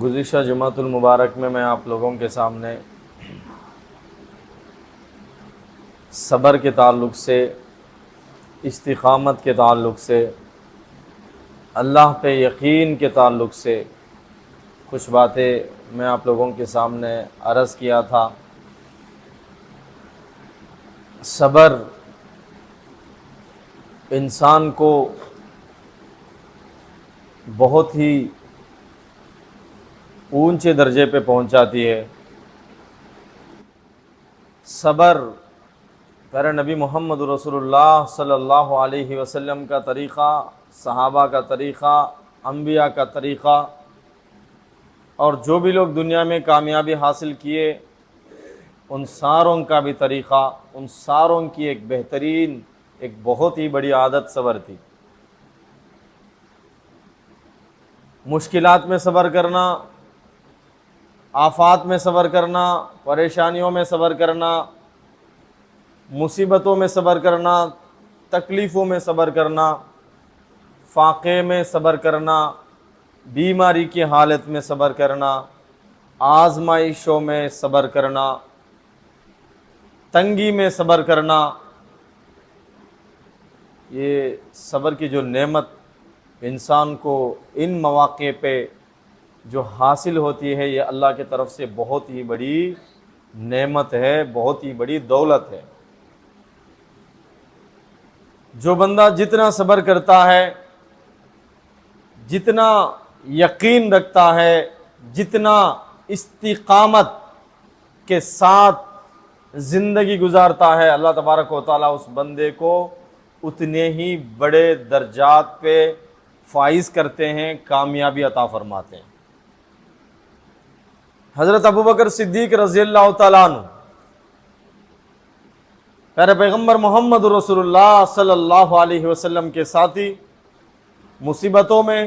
گزشتہ جمعۃ المبارک میں آپ لوگوں کے سامنے صبر کے تعلق سے، استقامت کے تعلق سے، اللہ پہ یقین کے تعلق سے کچھ باتیں میں آپ لوگوں کے سامنے عرض کیا تھا۔ صبر انسان کو بہت ہی اونچے درجے پہ پہنچاتی ہے۔ صبر پیارے نبی محمد رسول اللہ صلی اللہ علیہ وسلم کا طریقہ، صحابہ کا طریقہ، انبیاء کا طریقہ، اور جو بھی لوگ دنیا میں کامیابی حاصل کیے ان ساروں کا بھی طریقہ، ان ساروں کی ایک بہترین، ایک بہت ہی بڑی عادت صبر تھی۔ مشکلات میں صبر کرنا، آفات میں صبر کرنا، پریشانیوں میں صبر کرنا، مصیبتوں میں صبر کرنا، تکلیفوں میں صبر کرنا، فاقے میں صبر کرنا، بیماری کی حالت میں صبر کرنا، آزمائشوں میں صبر کرنا، تنگی میں صبر کرنا، یہ صبر کی جو نعمت انسان کو ان مواقع پہ جو حاصل ہوتی ہے، یہ اللہ کی طرف سے بہت ہی بڑی نعمت ہے، بہت ہی بڑی دولت ہے۔ جو بندہ جتنا صبر کرتا ہے، جتنا یقین رکھتا ہے، جتنا استقامت کے ساتھ زندگی گزارتا ہے، اللہ تبارک و تعالیٰ اس بندے کو اتنے ہی بڑے درجات پہ فائز کرتے ہیں، کامیابی عطا فرماتے ہیں۔ حضرت ابوبکر صدیق رضی اللہ تعالیٰ عنہ پیارے پیغمبر محمد رسول اللہ صلی اللہ علیہ وسلم کے ساتھی، مصیبتوں میں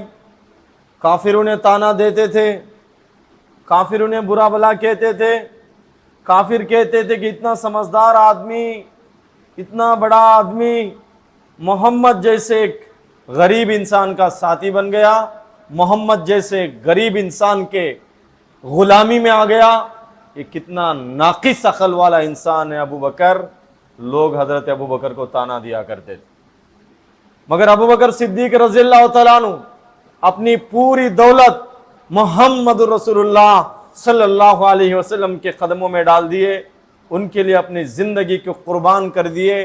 کافر انہیں تانا دیتے تھے، کافر انہیں برا بھلا کہتے تھے، کافر کہتے تھے کہ اتنا سمجھدار آدمی، اتنا بڑا آدمی محمد جیسے ایک غریب انسان کا ساتھی بن گیا، محمد جیسے غریب انسان کے غلامی میں آ گیا، یہ کتنا ناقص عقل والا انسان ہے ابو بکر۔ لوگ حضرت ابو بکر کو تانا دیا کرتے تھے، مگر ابو بکر صدیق رضی اللہ تعالیٰ عنہ اپنی پوری دولت محمد رسول اللہ صلی اللہ علیہ وسلم کے قدموں میں ڈال دیے، ان کے لیے اپنی زندگی کو قربان کر دیے۔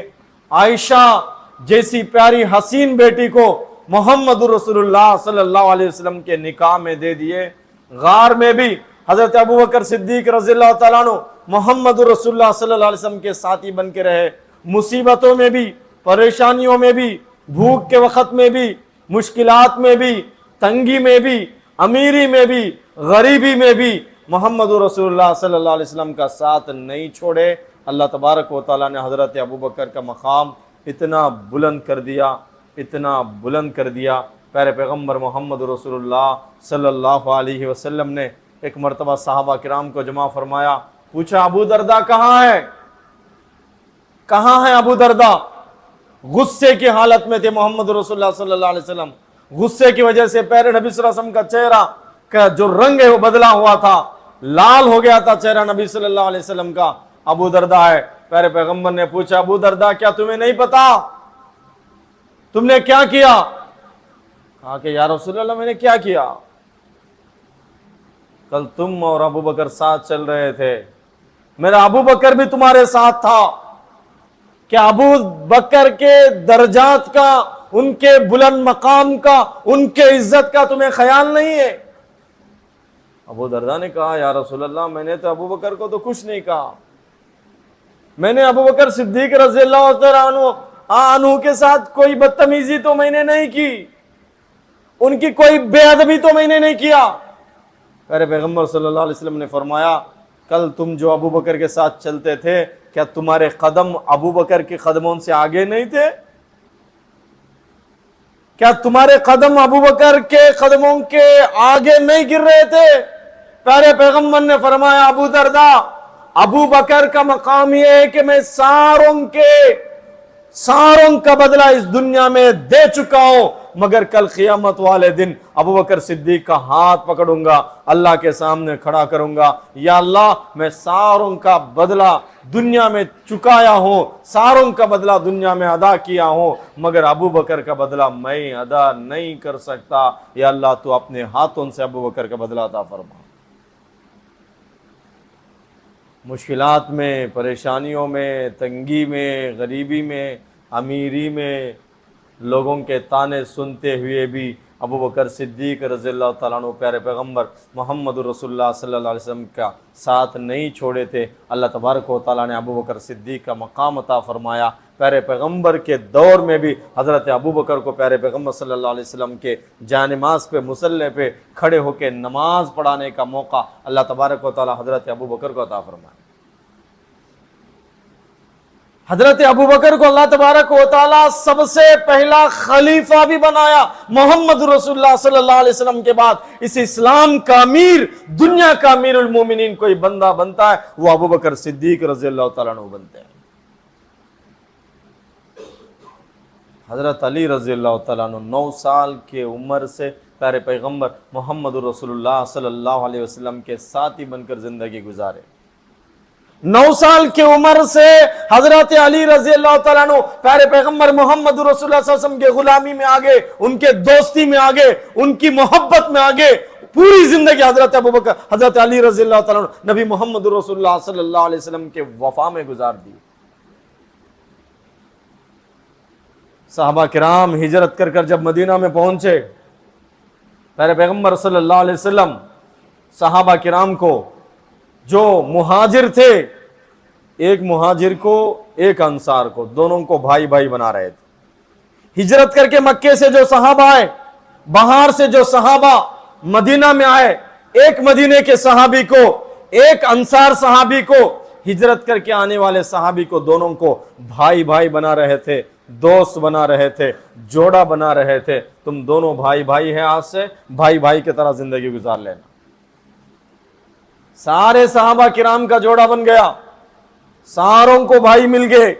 عائشہ جیسی پیاری حسین بیٹی کو محمد رسول اللہ صلی اللہ علیہ وسلم کے نکاح میں دے دیے۔ غار میں بھی حضرت ابوبکر صدیق رضی اللہ تعالیٰ عنہ محمد رسول اللہ صلی اللہ علیہ وسلم کے ساتھی بن کے رہے، مصیبتوں میں بھی، پریشانیوں میں بھی، بھوک کے وقت میں بھی، مشکلات میں بھی، تنگی میں بھی، امیری میں بھی، غریبی میں بھی محمد رسول اللہ صلی اللہ علیہ وسلم کا ساتھ نہیں چھوڑے۔ اللہ تبارک و تعالیٰ نے حضرت ابوبکر کا مقام اتنا بلند کر دیا، اتنا بلند کر دیا۔ پیارے پیغمبر محمد رسول اللہ صلی اللہ علیہ وسلم نے ایک مرتبہ صحابہ کرام کو جمع فرمایا، پوچھا ابو دردہ کہاں ہے؟ کہاں ہے ابو دردہ؟ غصے کی حالت میں تھے محمد رسول اللہ صلی اللہ علیہ وسلم، غصے کی وجہ سے پیارے نبی صلی اللہ علیہ وسلم کا چہرہ کا جو رنگ ہے وہ بدلا ہوا تھا، لال ہو گیا تھا چہرہ نبی صلی اللہ علیہ وسلم کا۔ ابو دردہ ہے۔ پیارے پیغمبر نے پوچھا ابو دردہ کیا تمہیں نہیں پتا تم نے کیا کیا؟ کہا کہ یا رسول اللہ میں نے کیا کیا؟ کل تم اور ابو بکر ساتھ چل رہے تھے، میرا ابو بکر بھی تمہارے ساتھ تھا، کیا ابو بکر کے درجات کا، ان کے بلند مقام کا، ان کے عزت کا تمہیں خیال نہیں ہے؟ ابو دردہ نے کہا یا رسول اللہ میں نے تو ابو بکر کو تو کچھ نہیں کہا، میں نے ابو بکر صدیق رضی اللہ عنہ کے ساتھ کوئی بدتمیزی تو میں نے نہیں کی، ان کی کوئی بے ادبی تو میں نے نہیں کیا۔ پیارے پیغمبر صلی اللہ علیہ وسلم نے فرمایا کل تم جو ابو بکر کے ساتھ چلتے تھے، کیا تمہارے قدم ابو بکر کے قدموں سے آگے نہیں تھے؟ کیا تمہارے قدم ابو بکر کے قدموں کے آگے نہیں گر رہے تھے؟ پیارے پیغمبر نے فرمایا ابو دردہ، ابو بکر کا مقام یہ ہے کہ میں ساروں کا بدلہ اس دنیا میں دے چکا ہوں، مگر کل قیامت والے دن ابو بکر صدیق کا ہاتھ پکڑوں گا، اللہ کے سامنے کھڑا کروں گا، یا اللہ میں ساروں کا بدلہ دنیا میں چکایا ہوں، ساروں کا بدلہ دنیا میں ادا کیا ہوں، مگر ابو بکر کا بدلہ میں ادا نہیں کر سکتا، یا اللہ تو اپنے ہاتھوں سے ابو بکر کا بدلہ عطا فرما۔ مشکلات میں، پریشانیوں میں، تنگی میں، غریبی میں، امیری میں لوگوں کے تانے سنتے ہوئے بھی ابو بکر صدیق رضی اللہ تعالیٰ عنہ پیارے پیغمبر محمد رسول اللہ صلی اللہ علیہ وسلم کا ساتھ نہیں چھوڑے تھے۔ اللہ تبارک و تعالیٰ نے ابو بکر صدیق کا مقام عطا فرمایا۔ پیارے پیغمبر کے دور میں بھی حضرت ابو بکر کو پیارے پیغمبر صلی اللہ علیہ وسلم کے جانماز پہ، مصلی پہ کھڑے ہو کے نماز پڑھانے کا موقع اللہ تبارک و تعالیٰ حضرت ابو بکر کو عطا فرمایا۔ حضرت ابو بکر کو اللہ تبارک و تعالیٰ سب سے پہلا خلیفہ بھی بنایا۔ محمد رسول اللہ صلی اللہ علیہ وسلم کے بعد اس اسلام کا امیر، دنیا کا امیر المومنین کوئی بندہ بنتا ہے، وہ ابو بکر صدیق رضی اللہ تعالیٰ عنہ بنتے ہیں۔ حضرت علی رضی اللہ تعالیٰ عنہ 9 سال کی عمر سے پیارے پیغمبر محمد رسول اللہ صلی اللہ علیہ وسلم کے ساتھی بن کر زندگی گزارے۔ 9 سال کی عمر سے حضرت علی رضی اللہ تعالیٰ عنہ پیارے پیغمبر محمد رسول اللہ صلی اللہ علیہ وسلم کے غلامی میں آگے، ان کے دوستی میں آگے، ان کی محبت میں آگے، پوری زندگی حضرت ابو بکر، حضرت علی رضی اللہ تعالیٰ عنہ نبی محمد رسول اللہ صلی اللہ علیہ وسلم کے وفا میں گزار دی۔ صحابہ کرام ہجرت کر کر جب مدینہ میں پہنچے، پیارے پیغمبر صلی اللہ علیہ وسلم صحابہ کرام کو، جو مہاجر تھے، ایک مہاجر کو ایک انصار کو، دونوں کو بھائی بھائی بنا رہے تھے۔ ہجرت کر کے مکے سے جو صحابہ آئے، باہر سے جو صحابہ مدینہ میں آئے، ایک مدینے کے صحابی کو، ایک انصار صحابی کو، ہجرت کر کے آنے والے صحابی کو، دونوں کو بھائی بھائی بنا رہے تھے، دوست بنا رہے تھے، جوڑا بنا رہے تھے۔ تم دونوں بھائی بھائی ہیں، آج سے بھائی بھائی کی طرح زندگی گزار لینا۔ سارے صحابہ کرام کا جوڑا بن گیا، ساروں کو بھائی مل گئے۔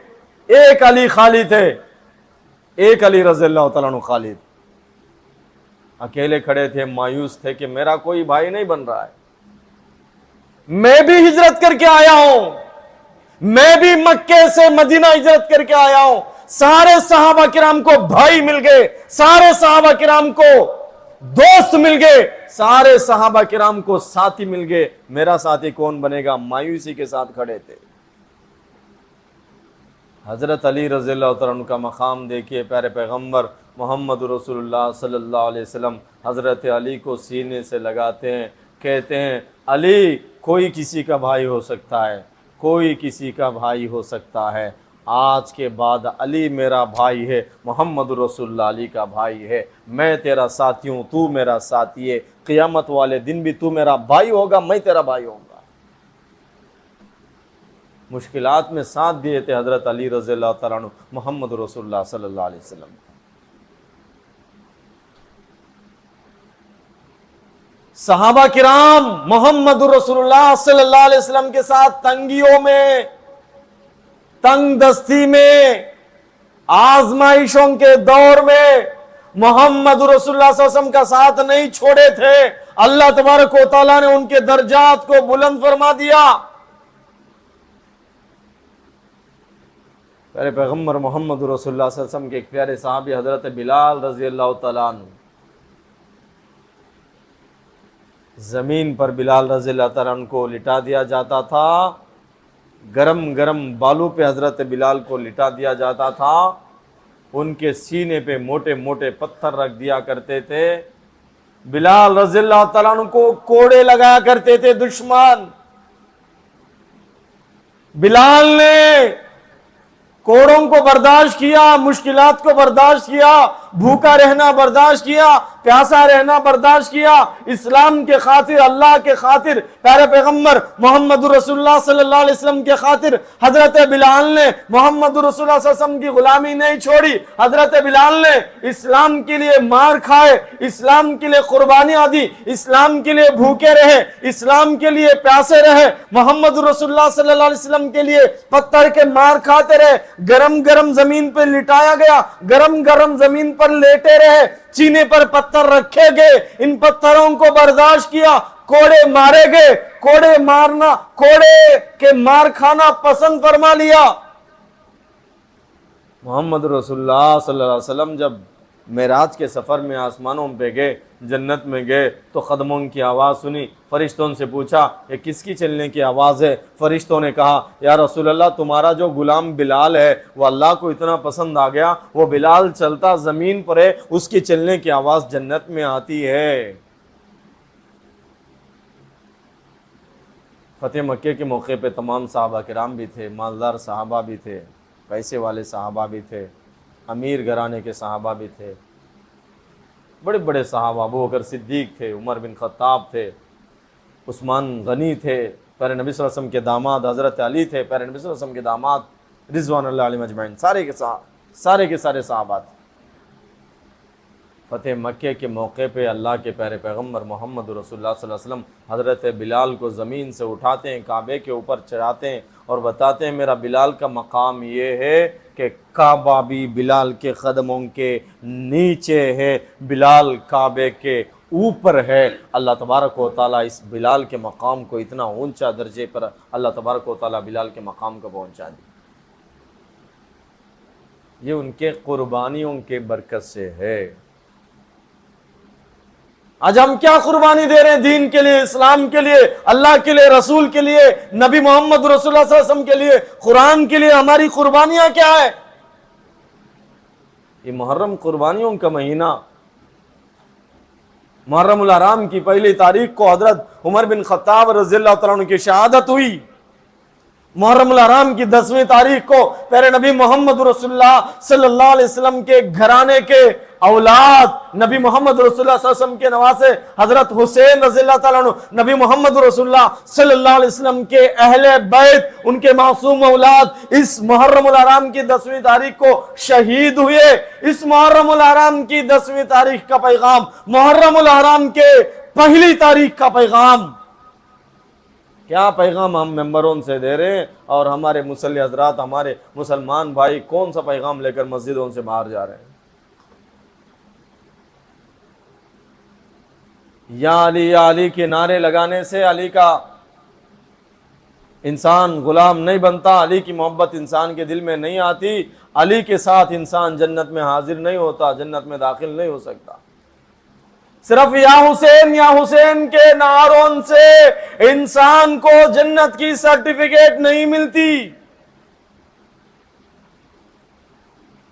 ایک علی خالی تھے، ایک علی رضی اللہ تعالیٰ عنہ خالی تھے، اکیلے کھڑے تھے، مایوس تھے کہ میرا کوئی بھائی نہیں بن رہا ہے، میں بھی ہجرت کر کے آیا ہوں، میں بھی مکے سے مدینہ ہجرت کر کے آیا ہوں۔ سارے صحابہ کرام کو بھائی مل گئے، سارے صحابہ کرام کو دوست مل گئے، سارے صحابہ کرام کو ساتھی مل گئے، میرا ساتھی کون بنے گا؟ مایوسی کے ساتھ کھڑے تھے۔ حضرت علی رضی اللہ تعالیٰ عنہ کا مقام دیکھیے، پیارے پیغمبر محمد رسول اللہ صلی اللہ علیہ وسلم حضرت علی کو سینے سے لگاتے ہیں، کہتے ہیں علی کوئی کسی کا بھائی ہو سکتا ہے، کوئی کسی کا بھائی ہو سکتا ہے، آج کے بعد علی میرا بھائی ہے، محمد رسول اللہ علی کا بھائی ہے، میں تیرا ساتھی ہوں، تو میرا ساتھی ہے، قیامت والے دن بھی تو میرا بھائی ہوگا، میں تیرا بھائی ہوں گا۔ مشکلات میں ساتھ دیے تھے حضرت علی رضی اللہ تعالیٰ عنہ محمد رسول اللہ صلی اللہ علیہ وسلم۔ صحابہ کرام محمد رسول اللہ صلی اللہ علیہ وسلم کے ساتھ تنگیوں میں، تنگ دستی میں، آزمائشوں کے دور میں محمد رسول اللہ صلی اللہ علیہ وسلم کا ساتھ نہیں چھوڑے تھے۔ اللہ تبارک و تعالیٰ نے ان کے درجات کو بلند فرما دیا۔ پیارے پیغمبر محمد رسول اللہ صلی اللہ علیہ وسلم کے ایک پیارے صحابی حضرت بلال رضی اللہ تعالیٰ عنہ، زمین پر بلال رضی اللہ تعالیٰ عنہ کو لٹا دیا جاتا تھا، گرم گرم بالوں پہ حضرت بلال کو لٹا دیا جاتا تھا، ان کے سینے پہ موٹے موٹے پتھر رکھ دیا کرتے تھے، بلال رضی اللہ تعالیٰ عنہ کو کوڑے لگایا کرتے تھے دشمن۔ بلال نے کوڑوں کو برداشت کیا، مشکلات کو برداشت کیا، بھوکا رہنا برداشت کیا، پیاسا رہنا برداشت کیا، اسلام کے خاطر، اللہ کے خاطر، پیارے پیغمبر محمد رسول اللہ صلی اللہ علیہ وسلم کے خاطر حضرت بلال نے محمد رسول اللہ صلی اللہ علیہ وسلم کی غلامی نہیں چھوڑی۔ حضرت بلال نے اسلام کے لیے مار کھائے، اسلام کے لیے قربانیاں دی، اسلام کے لیے بھوکے رہے، اسلام کے لیے پیاسے رہے، محمد رسول اللہ صلی اللہ علیہ وسلم کے لیے پتھر کے مار کھاتے رہے، گرم گرم زمین پہ لٹایا گیا، گرم گرم زمین پر پر لیٹے رہے, سینے پر پتھر رکھے گئے, ان پتھروں کو برداشت کیا, کوڑے مارے گئے, کوڑے کے مار کھانا پسند فرما لیا. محمد رسول اللہ صلی اللہ علیہ وسلم جب معراج کے سفر میں آسمانوں پہ گئے, جنت میں گئے, تو قدموں کی آواز سنی. فرشتوں سے پوچھا یہ کس کی چلنے کی آواز ہے؟ فرشتوں نے کہا یا رسول اللہ تمہارا جو غلام بلال ہے وہ اللہ کو اتنا پسند آ گیا, وہ بلال چلتا زمین پر ہے, اس کی چلنے کی آواز جنت میں آتی ہے. فتح مکے کے موقع پہ تمام صحابہ کرام بھی تھے, مالدار صحابہ بھی تھے, پیسے والے صحابہ بھی تھے, امیر گھرانے کے صحابہ بھی تھے, بڑے بڑے صحابہ, ابو بکر صدیق تھے, عمر بن خطاب تھے, عثمان غنی تھے, پیارے نبی صلی اللہ علیہ وسلم کے داماد حضرت علی تھے, پیارے نبی صلی اللہ علیہ وسلم کے داماد رضوان اللہ علیہ اجمعین, سارے کے سارے صحابہ تھے. فتح مکے کے موقع پہ اللہ کے پیارے پیغمبر محمد رسول اللہ صلی اللہ علیہ وسلم حضرت بلال کو زمین سے اٹھاتے ہیں, کعبے کے اوپر چڑھاتے ہیں اور بتاتے ہیں میرا بلال کا مقام یہ ہے کہ کعبہ بھی بلال کے قدموں کے نیچے ہے, بلال کعبے کے اوپر ہے. اللہ تبارک و تعالیٰ اس بلال کے مقام کو اتنا اونچا درجے پر اللہ تبارک و تعالیٰ بلال کے مقام کو پہنچا دی. یہ ان کے قربانیوں کے برکت سے ہے. آج ہم کیا قربانی دے رہے ہیں دین کے لیے, اسلام کے لیے, اللہ کے لیے, رسول کے لیے, نبی محمد رسول اللہ صلی اللہ علیہ وسلم کے لیے, قرآن کے لیے ہماری قربانیاں کیا ہے؟ یہ محرم قربانیوں کا مہینہ, محرم الحرام کی پہلی تاریخ کو حضرت عمر بن خطاب رضی اللہ تعالیٰ عنہ کی شہادت ہوئی. محرم الحرام کی 10ویں تاریخ کو پیارے نبی محمد رسول اللہ صلی اللہ علیہ وسلم کے گھرانے کے اولاد, نبی محمد رسول اللہ صلی اللہ علیہ وسلم کے نواسے حضرت حسین رضی اللہ تعالیٰ عنہ, نبی محمد رسول اللہ صلی اللہ علیہ وسلم کے اہل بیت, ان کے معصوم اولاد اس محرم الحرام کی 10ویں تاریخ کو شہید ہوئے. اس محرم الحرام کی 10ویں تاریخ کا پیغام, محرم الحرام کے پہلی تاریخ کا پیغام, کیا پیغام ہم ممبروں سے دے رہے ہیں, اور ہمارے مصلی حضرات, ہمارے مسلمان بھائی کون سا پیغام لے کر مسجدوں سے باہر جا رہے ہیں؟ یا علی کے نعرے لگانے سے علی کا انسان غلام نہیں بنتا, علی کی محبت انسان کے دل میں نہیں آتی, علی کے ساتھ انسان جنت میں حاضر نہیں ہوتا, جنت میں داخل نہیں ہو سکتا. صرف یا حسین کے نعروں سے انسان کو جنت کی سرٹیفکیٹ نہیں ملتی.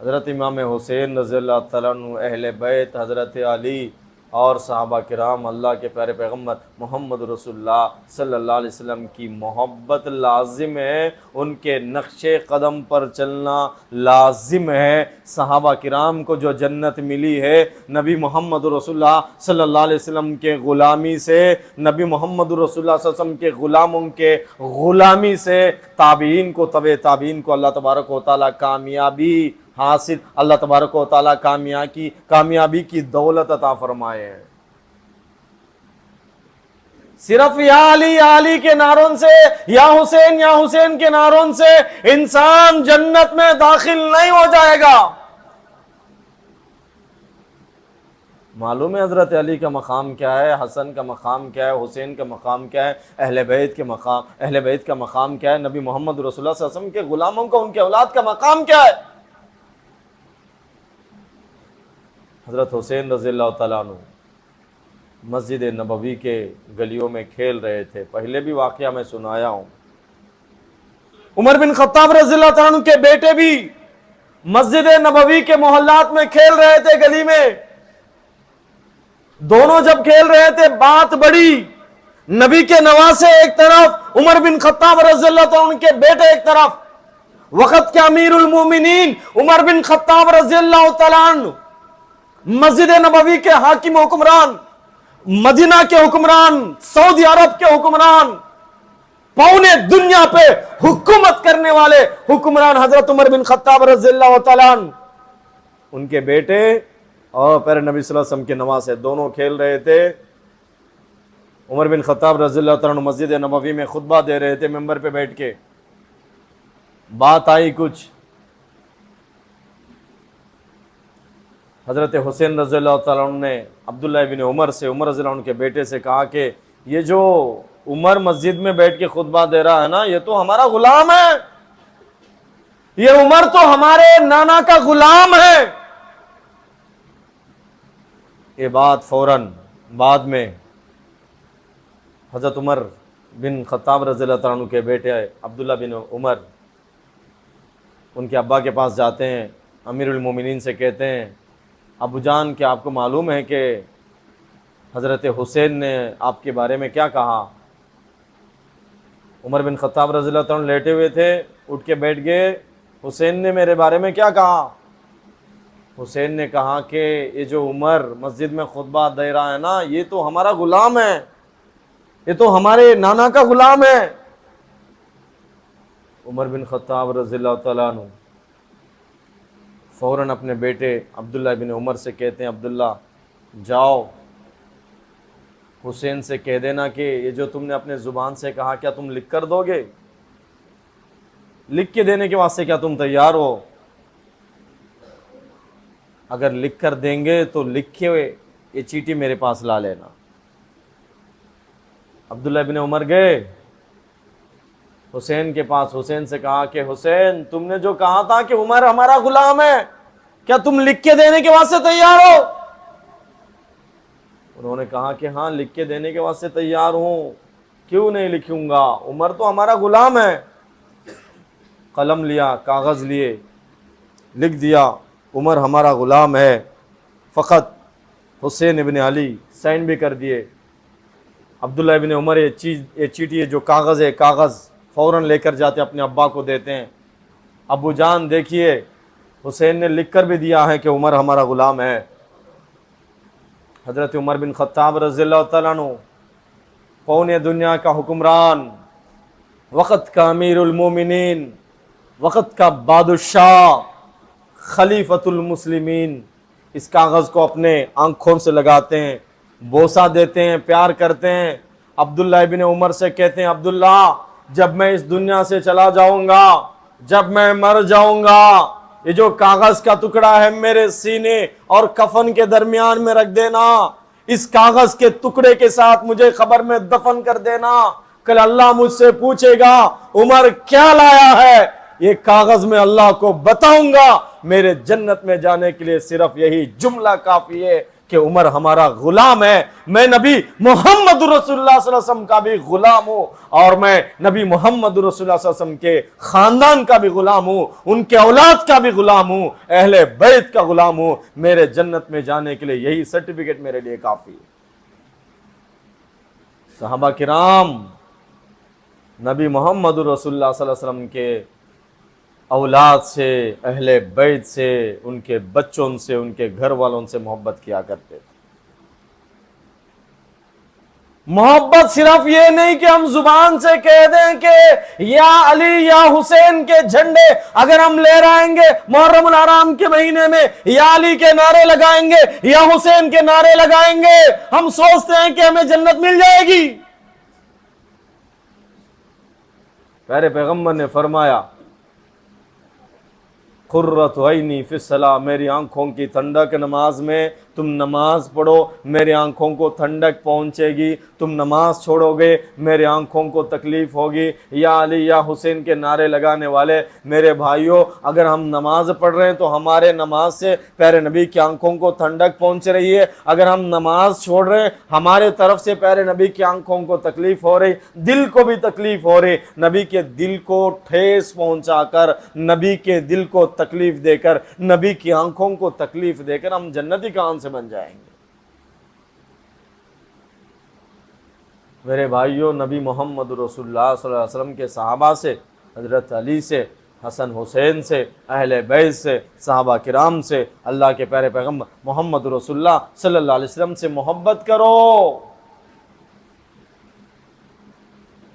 حضرت امام حسین رضی اللہ تعالیٰ عنہ, اہل بیت حضرت علی اور صحابہ کرام, اللہ کے پیارے پیغمبر محمد رسول اللہ صلی اللہ علیہ وسلم کی محبت لازم ہے, ان کے نقش قدم پر چلنا لازم ہے. صحابہ کرام کو جو جنت ملی ہے نبی محمد رسول اللہ صلی اللہ علیہ وسلم کے غلامی سے, نبی محمد رسول اللہ صلی اللہ علیہ وسلم کے غلاموں کے غلامی سے, تابعین کو, تبع تابعین کو اللہ تبارک و تعالیٰ کامیابی حاصل, اللہ تبارک و تعالیٰ کامیابی کی دولت عطا فرمائے. صرف یا علی کے نعروں سے, یا حسین کے نعروں سے انسان جنت میں داخل نہیں ہو جائے گا. معلوم ہے حضرت علی کا مقام کیا ہے, حسن کا مقام کیا ہے, حسین کا مقام کیا ہے, اہل بیت کا مقام کیا ہے, نبی محمد رسول اللہ صلی اللہ علیہ وسلم کے غلاموں کا, ان کے اولاد کا مقام کیا ہے. حضرت حسین رضی اللہ تعالیٰ عنہ مسجد نبوی کے گلیوں میں کھیل رہے تھے, پہلے بھی واقعہ میں سنایا ہوں. عمر بن خطاب رضی اللہ تعالیٰ عنہ کے بیٹے بھی مسجد نبوی کے محلات میں کھیل رہے تھے, گلی میں. دونوں جب کھیل رہے تھے بات بڑی, نبی کے نواسے ایک طرف, عمر بن خطاب رضی اللہ تعالیٰ عنہ کے بیٹے ایک طرف. وقت کے امیر المومنین عمر بن خطاب رضی اللہ تعالیٰ عنہ, مسجد نبوی کے حاکم حکمران, مدینہ کے حکمران, سعودی عرب کے حکمران, پونے دنیا پہ حکومت کرنے والے حکمران حضرت عمر بن خطاب رضی اللہ تعالیٰ عنہ, ان کے بیٹے اور پیارے نبی صلی اللہ علیہ وسلم کے نواسے دونوں کھیل رہے تھے. عمر بن خطاب رضی اللہ تعالیٰ عنہ مسجد نبوی میں خطبہ دے رہے تھے ممبر پہ بیٹھ کے. بات آئی کچھ, حضرت حسین رضی اللہ تعالیٰ عنہ نے عبداللہ بن عمر سے، عمر رضی اللہ عنہ کے بیٹے سے کہا کہ یہ جو عمر مسجد میں بیٹھ کے خطبہ دے رہا ہے نا، یہ تو ہمارا غلام ہے، یہ عمر تو ہمارے نانا کا غلام ہے۔ یہ بات فوراً بعد میں حضرت عمر بن خطاب رضی اللہ تعالیٰ عنہ کے بیٹے عبداللہ بن عمر ان کے ابا کے پاس جاتے ہیں، امیر المومنین سے کہتے ہیں ابو جان کیا آپ کو معلوم ہے کہ حضرت حسین نے آپ کے بارے میں کیا کہا؟ عمر بن خطاب رضی اللہ تعالیٰ عنہ لیٹے ہوئے تھے، اٹھ کے بیٹھ گئے، حسین نے میرے بارے میں کیا کہا؟ حسین نے کہا کہ یہ جو عمر مسجد میں خطبہ دے رہا ہے نا، یہ تو ہمارا غلام ہے، یہ تو ہمارے نانا کا غلام ہے۔ عمر بن خطاب رضی اللہ تعالیٰ عنہ فوراً اپنے بیٹے عبداللہ بن عمر سے کہتے ہیں عبداللہ جاؤ حسین سے کہہ دینا کہ یہ جو تم نے اپنے زبان سے کہا کیا تم لکھ کر دو گے؟ لکھ کے دینے کے واسطے کیا تم تیار ہو؟ اگر لکھ کر دیں گے تو لکھے ہوئے یہ چیٹی میرے پاس لا لینا۔ عبداللہ بن عمر گئے حسین کے پاس، حسین سے کہا کہ حسین تم نے جو کہا تھا کہ عمر ہمارا غلام ہے، کیا تم لکھ کے دینے کے واسطے تیار ہو؟ انہوں نے کہا کہ ہاں لکھ کے دینے کے واسطے تیار ہوں، کیوں نہیں لکھوں گا، عمر تو ہمارا غلام ہے۔ قلم لیا، کاغذ لیے، لکھ دیا عمر ہمارا غلام ہے، فقط حسین ابن علی، سائن بھی کر دیے۔ عبداللہ ابن عمر یہ چیٹی ہے جو کاغذ ہے، کاغذ فوراً لے کر جاتے اپنے ابا کو دیتے ہیں، ابو جان دیکھیے حسین نے لکھ کر بھی دیا ہے کہ عمر ہمارا غلام ہے۔ حضرت عمر بن خطاب رضی اللہ تعالیٰ عنہ پونے دنیا کا حکمران، وقت کا امیر المومنین، وقت کا بادشاہ، خلیفۃ المسلمین، اس کاغذ کو اپنے آنکھوں سے لگاتے ہیں، بوسہ دیتے ہیں، پیار کرتے ہیں۔ عبداللہ ابن عمر سے کہتے ہیں عبداللہ جب میں اس دنیا سے چلا جاؤں گا، جب میں مر جاؤں گا، یہ جو کاغذ کا ٹکڑا ہے میرے سینے اور کفن کے درمیان میں رکھ دینا، اس کاغذ کے ٹکڑے کے ساتھ مجھے قبر میں دفن کر دینا۔ کل اللہ مجھ سے پوچھے گا عمر کیا لایا ہے، یہ کاغذ میں اللہ کو بتاؤں گا۔ میرے جنت میں جانے کے لیے صرف یہی جملہ کافی ہے کہ عمر ہمارا غلام ہے۔ میں نبی محمد رسول اللہ صلی اللہ علیہ وسلم کا بھی غلام ہوں، اور میں نبی محمد رسول اللہ صلی اللہ علیہ وسلم کے خاندان کا بھی غلام ہوں، ان کے اولاد کا بھی غلام ہوں، اہل بیت کا غلام ہوں۔ میرے جنت میں جانے کے لیے یہی سرٹیفکیٹ میرے لیے کافی ہے۔ صحابہ کرام نبی محمد رسول اللہ صلی اللہ علیہ وسلم کے اولاد سے، اہل بیت سے، ان کے بچوں سے، ان کے گھر والوں سے محبت کیا کرتے تھے۔ محبت صرف یہ نہیں کہ ہم زبان سے کہہ دیں کہ یا علی یا حسین کے جھنڈے اگر ہم لے رہیں گے محرم الحرام کے مہینے میں، یا علی کے نعرے لگائیں گے یا حسین کے نعرے لگائیں گے، ہم سوچتے ہیں کہ ہمیں جنت مل جائے گی۔ پیارے پیغمبر نے فرمایا قرۃ عینی فی الصلاۃ، میری آنکھوں کی ٹھنڈک نماز میں، تم نماز پڑھو میری آنکھوں کو ٹھنڈک پہنچے گی، تم نماز چھوڑو گے میری آنکھوں کو تکلیف ہوگی۔ یا علی یا حسین کے نعرے لگانے والے میرے بھائیوں، اگر ہم نماز پڑھ رہے ہیں تو ہمارے نماز سے پیارے نبی کی آنکھوں کو ٹھنڈک پہنچ رہی ہے، اگر ہم نماز چھوڑ رہے ہیں ہمارے طرف سے پیارے نبی کی آنکھوں کو تکلیف ہو رہی، دل کو بھی تکلیف ہو رہی۔ نبی کے دل کو ٹھیس پہنچا کر، نبی کے دل کو تکلیف دے کر، نبی کی آنکھوں کو تکلیف دے کر ہم جنتی کہاں سے بن جائیں گے؟ میرے بھائیوں، نبی محمد رسول اللہ صلی اللہ علیہ وسلم کے صحابہ سے، حضرت علی سے، حسن حسین سے، اہل بیت سے، صحابہ کرام سے، اللہ کے پیارے پیغمبر محمد رسول اللہ صلی اللہ علیہ وسلم سے محبت کرو۔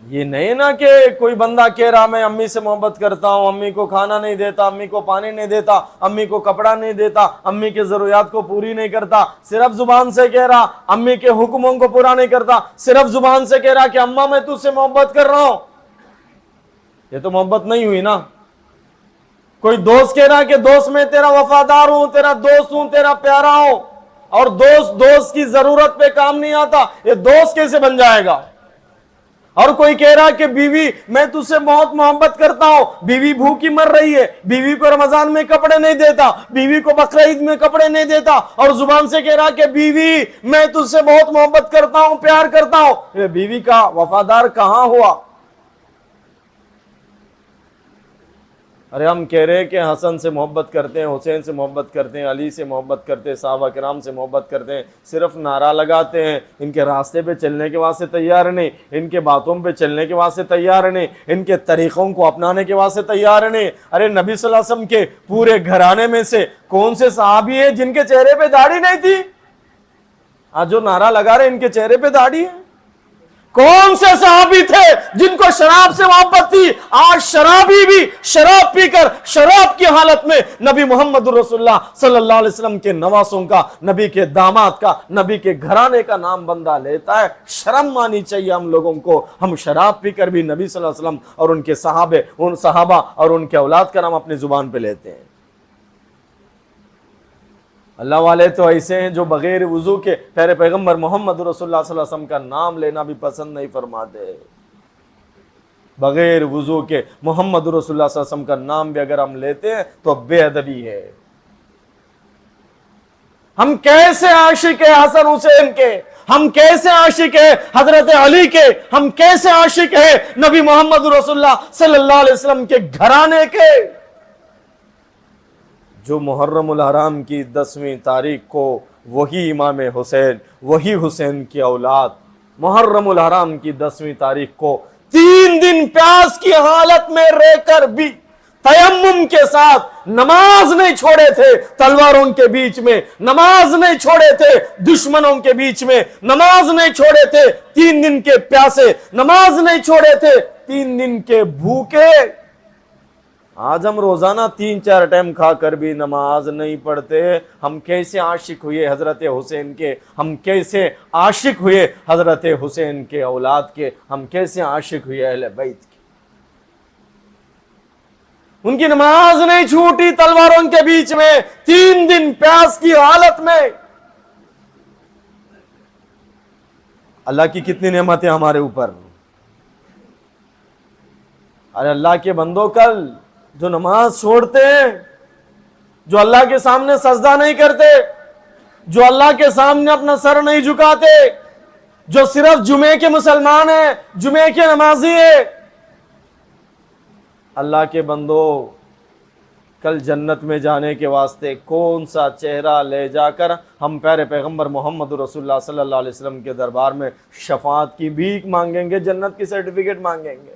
یہ نہیں نا کہ کوئی بندہ کہہ رہا میں امی سے محبت کرتا ہوں، امی کو کھانا نہیں دیتا، امی کو پانی نہیں دیتا، امی کو کپڑا نہیں دیتا، امی کے ضروریات کو پوری نہیں کرتا، صرف زبان سے کہہ رہا، امی کے حکموں کو پورا نہیں کرتا، صرف زبان سے کہہ رہا کہ اماں میں تجھ سے محبت کر رہا ہوں، یہ تو محبت نہیں ہوئی نا۔ کوئی دوست کہہ رہا کہ دوست میں تیرا وفادار ہوں، تیرا دوست ہوں، تیرا پیارا ہوں، اور دوست کی ضرورت پہ کام نہیں آتا، یہ دوست کیسے بن جائے گا؟ اور کوئی کہہ رہا کہ بیوی میں تجھ سے بہت محبت کرتا ہوں، بیوی بھوکی مر رہی ہے، بیوی کو رمضان میں کپڑے نہیں دیتا، بیوی کو بقرعید میں کپڑے نہیں دیتا، اور زبان سے کہہ رہا کہ بیوی میں تجھ سے بہت محبت کرتا ہوں، پیار کرتا ہوں، یہ بیوی کا وفادار کہاں ہوا؟ ارے ہم کہہ رہے کہ حسن سے محبت کرتے ہیں، حسین سے محبت کرتے ہیں، علی سے محبت کرتے ہیں، صحابہ کرام سے محبت کرتے ہیں، صرف نعرہ لگاتے ہیں، ان کے راستے پہ چلنے کے واسطے تیار نہیں، ان کے باتوں پہ چلنے کے واسطے تیار نہیں، ان کے طریقوں کو اپنانے کے واسطے تیار نہیں۔ ارے نبی صلی اللہ علیہ وسلم کے پورے گھرانے میں سے کون سے صحابی ہیں جن کے چہرے پہ داڑھی نہیں تھی؟ آج جو نعرہ لگا رہے ان کے چہرے پہ داڑھی ہے؟ کون سے صحابی تھے جن کو شراب سے محبت تھی؟ آج شرابی بھی شراب پی کر شراب کی حالت میں نبی محمد رسول اللہ صلی اللہ علیہ وسلم کے نواسوں کا، نبی کے داماد کا، نبی کے گھرانے کا نام بندہ لیتا ہے۔ شرم آنی چاہیے ہم لوگوں کو، ہم شراب پی کر بھی نبی صلی اللہ علیہ وسلم اور ان کے صحابہ اور ان کے اولاد کا نام اپنی زبان پہ لیتے ہیں۔ اللہ والے تو ایسے ہیں جو بغیر وضو کے پیارے پیغمبر محمد رسول اللہ صلی اللہ علیہ وسلم کا نام لینا بھی پسند نہیں فرماتے۔ بغیر وضو کے محمد رسول اللہ صلی اللہ علیہ وسلم کا نام بھی اگر ہم لیتے ہیں تو بے ادبی ہے۔ ہم کیسے عاشق ہیں حسن حسین کے، ہم کیسے عاشق ہیں حضرت علی کے، ہم کیسے عاشق ہیں نبی محمد رسول اللہ صلی اللہ علیہ وسلم کے گھرانے کے۔ جو محرم الحرام کی 10ویں تاریخ کو وہی امام حسین، وہی حسین کی اولاد، محرم الحرام کی 10ویں تاریخ کو 3 دن پیاس کی حالت میں رہ کر بھی تیمم کے ساتھ نماز نہیں چھوڑے تھے، تلواروں کے بیچ میں نماز نہیں چھوڑے تھے، دشمنوں کے بیچ میں نماز نہیں چھوڑے تھے، 3 دن کے پیاسے نماز نہیں چھوڑے تھے، 3 دن کے بھوکے۔ آج ہم روزانہ 3-4 ٹائم کھا کر بھی نماز نہیں پڑھتے۔ ہم کیسے عاشق ہوئے حضرت حسین کے، ہم کیسے عاشق ہوئے حضرت حسین کے اولاد کے، ہم کیسے عاشق ہوئے اہل بیت کے۔ ان کی نماز نہیں چھوٹی تلواروں کے بیچ میں، 3 دن پیاس کی حالت میں۔ اللہ کی کتنی نعمتیں ہمارے اوپر۔ ارے اللہ کے بندوں، کل جو نماز چھوڑتے ہیں، جو اللہ کے سامنے سجدہ نہیں کرتے، جو اللہ کے سامنے اپنا سر نہیں جھکاتے، جو صرف جمعے کے مسلمان ہیں، جمعے کے نمازی ہیں، اللہ کے بندو، کل جنت میں جانے کے واسطے کون سا چہرہ لے جا کر ہم پیارے پیغمبر محمد رسول اللہ صلی اللہ علیہ وسلم کے دربار میں شفاعت کی بھیک مانگیں گے، جنت کی سرٹیفکیٹ مانگیں گے؟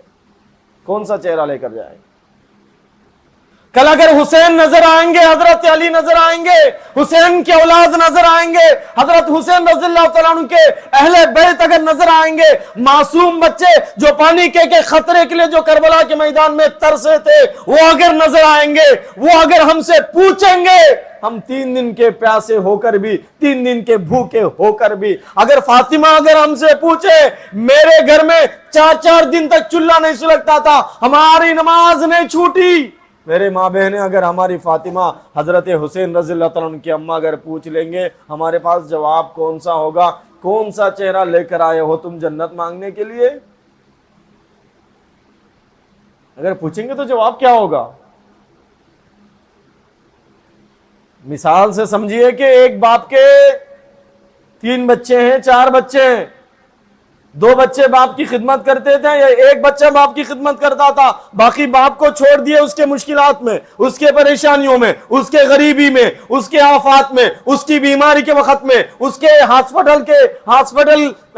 کون سا چہرہ لے کر جائیں گے؟ کل اگر حسین نظر آئیں گے، حضرت علی نظر آئیں گے، حسین کے اولاد نظر آئیں گے، حضرت حسین رضی اللہ تعالیٰ عنہ کے اہل بیت اگر نظر آئیں گے، معصوم بچے جو پانی کے خطرے کے لیے جو کربلا کے میدان میں ترسے تھے، وہ اگر نظر آئیں گے، وہ اگر ہم سے پوچھیں گے، ہم 3 دن کے پیاسے ہو کر بھی، 3 دن کے بھوکے ہو کر بھی، اگر فاطمہ اگر ہم سے پوچھے میرے گھر میں 4 دن تک چولہا نہیں سلگتا تھا، ہماری نماز نہیں چھوٹی، میرے ماں بہنیں اگر ہماری فاطمہ حضرت حسین رضی اللہ تعالیٰ عنہ کی اماں اگر پوچھ لیں گے، ہمارے پاس جواب کون سا ہوگا؟ کون سا چہرہ لے کر آئے ہو تم جنت مانگنے کے لیے؟ اگر پوچھیں گے تو جواب کیا ہوگا؟ مثال سے سمجھیے کہ ایک باپ کے 3 بچے ہیں، 4 بچے ہیں، 2 بچے باپ کی خدمت کرتے تھے یا ایک بچہ باپ کی خدمت کرتا تھا، باقی باپ کو چھوڑ دیے اس کے مشکلات میں، اس کے پریشانیوں میں، اس کے غریبی میں، اس کے آفات میں، اس کی بیماری کے وقت میں، اس کے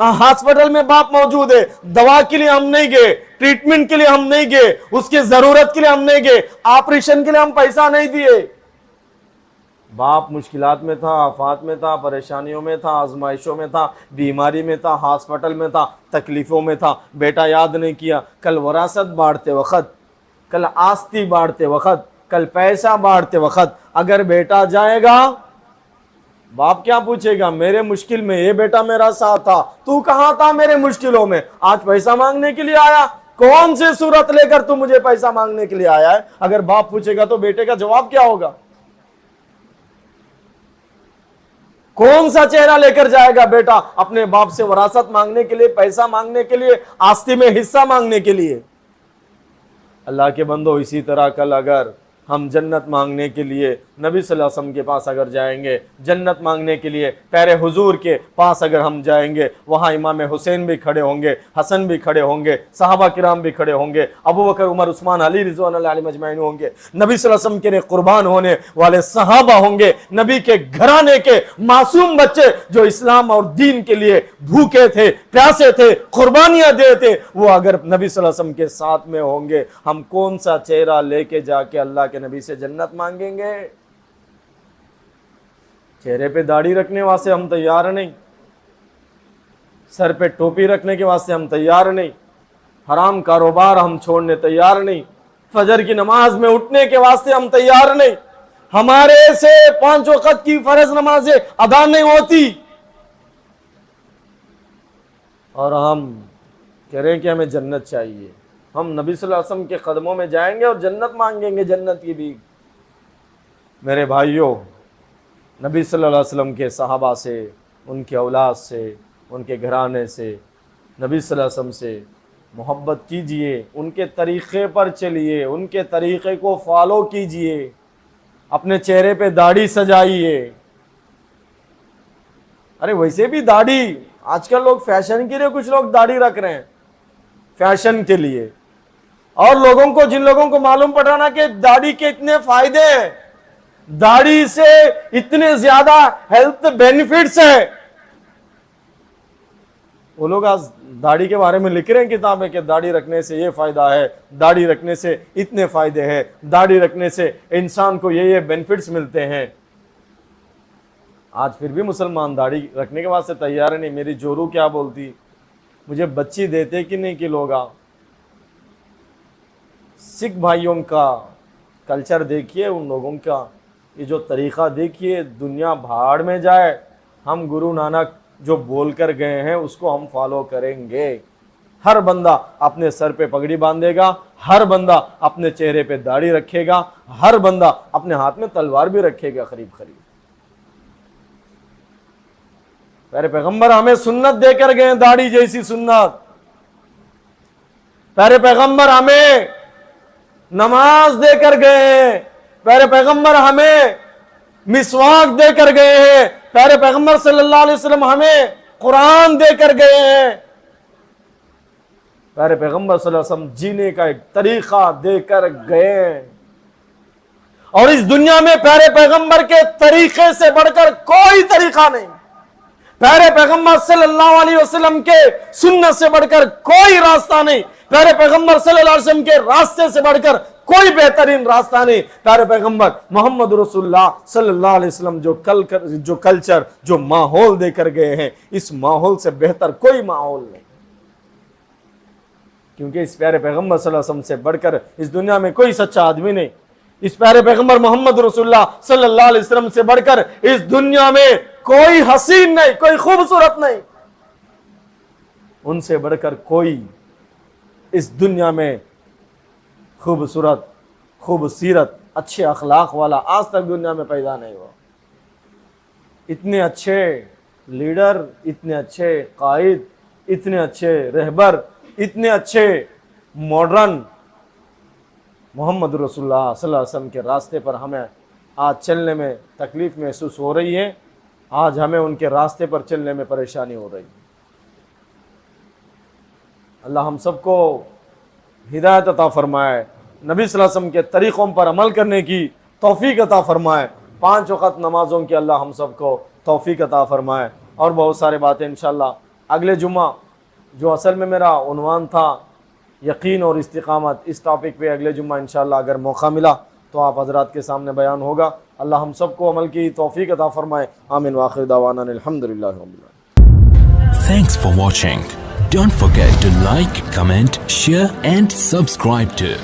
ہاسپٹل میں باپ موجود ہے، دوا کے لیے ہم نہیں گئے، ٹریٹمنٹ کے لیے ہم نہیں گئے، اس کے ضرورت کے لیے ہم نہیں گئے، آپریشن کے لیے ہم پیسہ نہیں دیے۔ باپ مشکلات میں تھا، آفات میں تھا، پریشانیوں میں تھا، آزمائشوں میں تھا، بیماری میں تھا، ہاسپٹل میں تھا، تکلیفوں میں تھا، بیٹا یاد نہیں کیا۔ کل وراثت بانٹتے وقت، کل آستی بانٹتے وقت، کل پیسہ بانٹتے وقت اگر بیٹا جائے گا، باپ کیا پوچھے گا؟ میرے مشکل میں یہ بیٹا میرا ساتھ تھا، تو کہاں تھا میرے مشکلوں میں؟ آج پیسہ مانگنے کے لیے آیا، کون سی صورت لے کر تو مجھے پیسہ مانگنے کے لیے آیا ہے؟ اگر باپ پوچھے گا تو بیٹے کا جواب کیا ہوگا؟ کون سا چہرہ لے کر جائے گا بیٹا اپنے باپ سے وراثت مانگنے کے لیے، پیسہ مانگنے کے لیے، آستی میں حصہ مانگنے کے لیے؟ اللہ کے بندو، اسی طرح کل اگر ہم جنت مانگنے کے لیے نبی صلی اللہ علیہ وسلم کے پاس اگر جائیں گے، جنت مانگنے کے لیے پیر حضور کے پاس اگر ہم جائیں گے، وہاں امام حسین بھی کھڑے ہوں گے، حسن بھی کھڑے ہوں گے، صحابہ کرام بھی کھڑے ہوں گے، ابو بکر، عمر، عثمان، علی رضوان اللہ علیہ مجمعین ہوں گے، نبی صلی اللہ علیہ وسلم کے لیے قربان ہونے والے صحابہ ہوں گے، نبی کے گھرانے کے معصوم بچے جو اسلام اور دین کے لیے بھوکے تھے، پیاسے تھے، قربانیاں دے تھے، وہ اگر نبی صلی اللہ علیہ وسلم کے ساتھ میں ہوں گے، ہم کون سا چہرہ لے کے جا کے اللہ کے نبی سے جنت مانگیں گے؟ چہرے پہ داڑھی رکھنے واسطے ہم تیار نہیں، سر پہ ٹوپی رکھنے کے واسطے ہم تیار نہیں، حرام کاروبار ہم چھوڑنے تیار نہیں، فجر کی نماز میں اٹھنے کے واسطے ہم تیار نہیں، ہمارے سے 5 وقت کی فرض نمازیں ادا نہیں ہوتی، اور ہم کہہ رہے ہیں کہ ہمیں جنت چاہیے۔ ہم نبی صلی اللہ علیہ وسلم کے قدموں میں جائیں گے اور جنت مانگیں گے، جنت کی بھی۔ میرے بھائیوں، نبی صلی اللہ علیہ وسلم کے صحابہ سے، ان کے اولاد سے، ان کے گھرانے سے، نبی صلی اللہ علیہ وسلم سے محبت کیجئے، ان کے طریقے پر چلیے، ان کے طریقے کو فالو کیجئے، اپنے چہرے پہ داڑھی سجائیے۔ ارے ویسے بھی داڑھی آج کل لوگ فیشن کے لیے، کچھ لوگ داڑھی رکھ رہے ہیں فیشن کے لیے، اور لوگوں کو، جن لوگوں کو معلوم پڑانا کہ داڑھی کے اتنے فائدے ہیں، داڑھی سے اتنے زیادہ ہیلتھ بینیفٹس ہیں، وہ لوگ آج داڑھی کے بارے میں لکھ رہے ہیں کتابیں کہ داڑھی رکھنے سے یہ فائدہ ہے، داڑھی رکھنے سے اتنے فائدے ہیں، داڑھی رکھنے سے انسان کو یہ بینیفٹس ملتے ہیں۔ آج پھر بھی مسلمان داڑھی رکھنے کے واسطے تیار نہیں۔ میری جورو کیا بولتی، مجھے بچی دیتے کہ نہیں کہ لوگ سکھ بھائیوں کا کلچر دیکھیے، ان لوگوں کا یہ جو طریقہ دیکھیے، دنیا بھاڑ میں جائے، ہم گرو نانک جو بول کر گئے ہیں اس کو ہم فالو کریں گے۔ ہر بندہ اپنے سر پہ پگڑی باندھے گا، ہر بندہ اپنے چہرے پہ داڑھی رکھے گا، ہر بندہ اپنے ہاتھ میں تلوار بھی رکھے گا قریب قریب۔ پیارے پیغمبر ہمیں سنت دے کر گئے، داڑھی جیسی سنت۔ پیارے پیغمبر ہمیں نماز دے کر گئے ہیں، پیارے پیغمبر ہمیں مسواک دے کر گئے ہیں، پیارے پیغمبر صلی اللہ علیہ وسلم ہمیں قرآن دے کر گئے ہیں، پیارے پیغمبر صلی اللہ علیہ وسلم جینے کا ایک طریقہ دے کر گئے ہیں، اور اس دنیا میں پیارے پیغمبر کے طریقے سے بڑھ کر کوئی طریقہ نہیں، پیارے پیغمبر صلی اللہ علیہ وسلم کے سنت سے بڑھ کر کوئی راستہ نہیں، پیارے پیغمبر صلی اللہ علیہ وسلم کے راستے سے بڑھ کر کوئی بہترین راستہ نہیں۔ پیارے پیغمبر محمد رسول اللہ صلی اللہ علیہ وسلم جو کلچر، جو ماحول دے کر گئے ہیں، اس ماحول سے بہتر کوئی ماحول نہیں، کیونکہ اس پیارے پیغمبر صلی اللہ علیہ وسلم سے بڑھ کر اس دنیا میں کوئی سچا آدمی نہیں، اس پیارے پیغمبر محمد رسول اللہ صلی اللہ علیہ وسلم سے بڑھ کر اس دنیا میں کوئی حسین نہیں، کوئی خوبصورت نہیں، ان سے بڑھ کر کوئی اس دنیا میں خوبصورت، خوبصیرت، اچھے اخلاق والا آج تک دنیا میں پیدا نہیں ہوا۔ اتنے اچھے لیڈر، اتنے اچھے قائد، اتنے اچھے رہبر، اتنے اچھے ماڈرن محمد رسول اللہ صلی اللہ علیہ وسلم کے راستے پر ہمیں آج چلنے میں تکلیف محسوس ہو رہی ہے، آج ہمیں ان کے راستے پر چلنے میں پریشانی ہو رہی ہے۔ اللہ ہم سب کو ہدایت عطا فرمائے، نبی صلی اللہ علیہ وسلم کے طریقوں پر عمل کرنے کی توفیق عطا فرمائے، 5 وقت نمازوں کی اللہ ہم سب کو توفیق عطا فرمائے، اور بہت سارے باتیں انشاءاللہ اگلے جمعہ، جو اصل میں میرا عنوان تھا یقین اور استقامت، اس ٹاپک پہ اگلے جمعہ انشاءاللہ اگر موقع ملا تو آپ حضرات کے سامنے بیان ہوگا۔ اللہ ہم سب کو عمل کی توفیق عطا فرمائے، آمین وآخر دعوانا الحمدللہ رب العالمین۔ Thanks for watching. Don't forget to like, comment, share and subscribe to